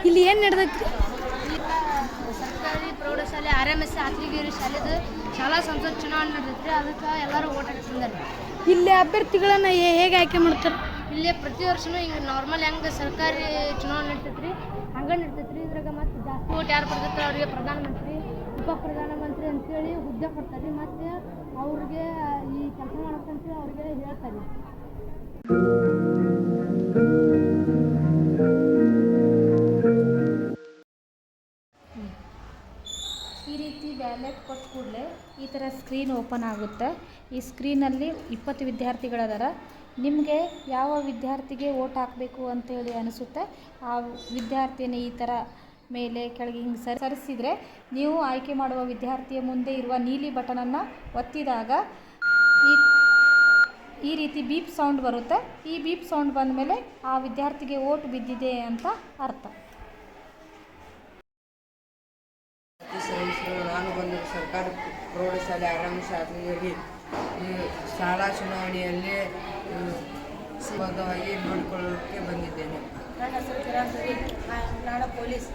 ಇಲ್ಲಿ ಏನು ನಡೆದೈತಿ? ಸರ್ಕಾರಿ ಪ್ರೌಢಶಾಲೆ RMS ಆತ್ರಿಗೇರಿ ಶಾಲೆದು ಶಾಲಾ ಸಂಸತ್ ಚುನಾವಣೆ ನಡೆದೈತ್ರಿ. ಅದಕ್ಕೆ ಎಲ್ಲರೂ ಓಟ್ ಹಾಕ್ತಿದ್ದಾರೆ. ಇಲ್ಲಿ ಅಭ್ಯರ್ಥಿಗಳನ್ನು ಹೇಗೆ ಆಯ್ಕೆ ಮಾಡ್ತಾರೆ? ಇಲ್ಲೇ ಪ್ರತಿ ವರ್ಷನೂ ಹಿಂಗೆ ನಾರ್ಮಲ್ ಹೆಂಗೆ ಸರ್ಕಾರಿ ಚುನಾವಣೆ ನಡ್ತೈತ್ರಿ ಹಂಗೆ ನಡ್ತೈತ್ರಿ. ಇದ್ರಾಗ ಮತ್ತು ಜಾಸ್ತಿ ಓಟ್ ಯಾರು ಬರ್ತೈತೆ ಅವರಿಗೆ ಪ್ರಧಾನಮಂತ್ರಿ ಉಪ ಪ್ರಧಾನಮಂತ್ರಿ ಅಂತೇಳಿ ಹುದ್ದೆ ಕೊಡ್ತಾರೆ. ಮತ್ತು ಅವ್ರಿಗೆ ಈ ಕೆಲಸ ಮಾಡೋಕ್ಕಂತೇಳಿ ಅವ್ರಿಗೆ ಹೇಳ್ತಾರೆ. ಈ ರೀತಿ ಬ್ಯಾಲೆಟ್ ಕೊಟ್ಟ ಕೂಡಲೇ ಈ ಥರ ಸ್ಕ್ರೀನ್ ಓಪನ್ ಆಗುತ್ತೆ. ಈ ಸ್ಕ್ರೀನಲ್ಲಿ 20 ವಿದ್ಯಾರ್ಥಿಗಳದಾರ. ನಿಮಗೆ ಯಾವ ವಿದ್ಯಾರ್ಥಿಗೆ ಓಟ್ ಹಾಕಬೇಕು ಅಂತೇಳಿ ಅನಿಸುತ್ತೆ ಆ ವಿದ್ಯಾರ್ಥಿನ ಈ ಥರ ಮೇಲೆ ಕೆಳಗೆ ಹಿಂಗೆ ಸರಿಸಿದರೆ ನೀವು ಆಯ್ಕೆ ಮಾಡುವ ವಿದ್ಯಾರ್ಥಿಯ ಮುಂದೆ ಇರುವ ನೀಲಿ ಬಟನನ್ನು ಒತ್ತಿದಾಗ ಈ ರೀತಿ ಬೀಪ್ ಸೌಂಡ್ ಬರುತ್ತೆ. ಈ ಬೀಪ್ ಸೌಂಡ್ ಬಂದ ಮೇಲೆ ಆ ವಿದ್ಯಾರ್ಥಿಗೆ ಓಟ್ ಬಿದ್ದಿದೆ ಅಂತ ಅರ್ಥ. ನಾನು ಬಂದು ಸರ್ಕಾರಿ ಪ್ರೌಢಶಾಲೆ RMS ಆತ್ರಿಗೇರಿ ಶಾಲಾ ಚುನಾವಣೆಯಲ್ಲಿ ಸ್ಪಷ್ಟವಾಗಿ ನೋಡಿಕೊಳ್ಳೋಕ್ಕೆ ಬಂದಿದ್ದೇನೆ. ನನ್ನ ಹೆಸರು ಕಿರಣ್, ನಾನು ಪೊಲೀಸ್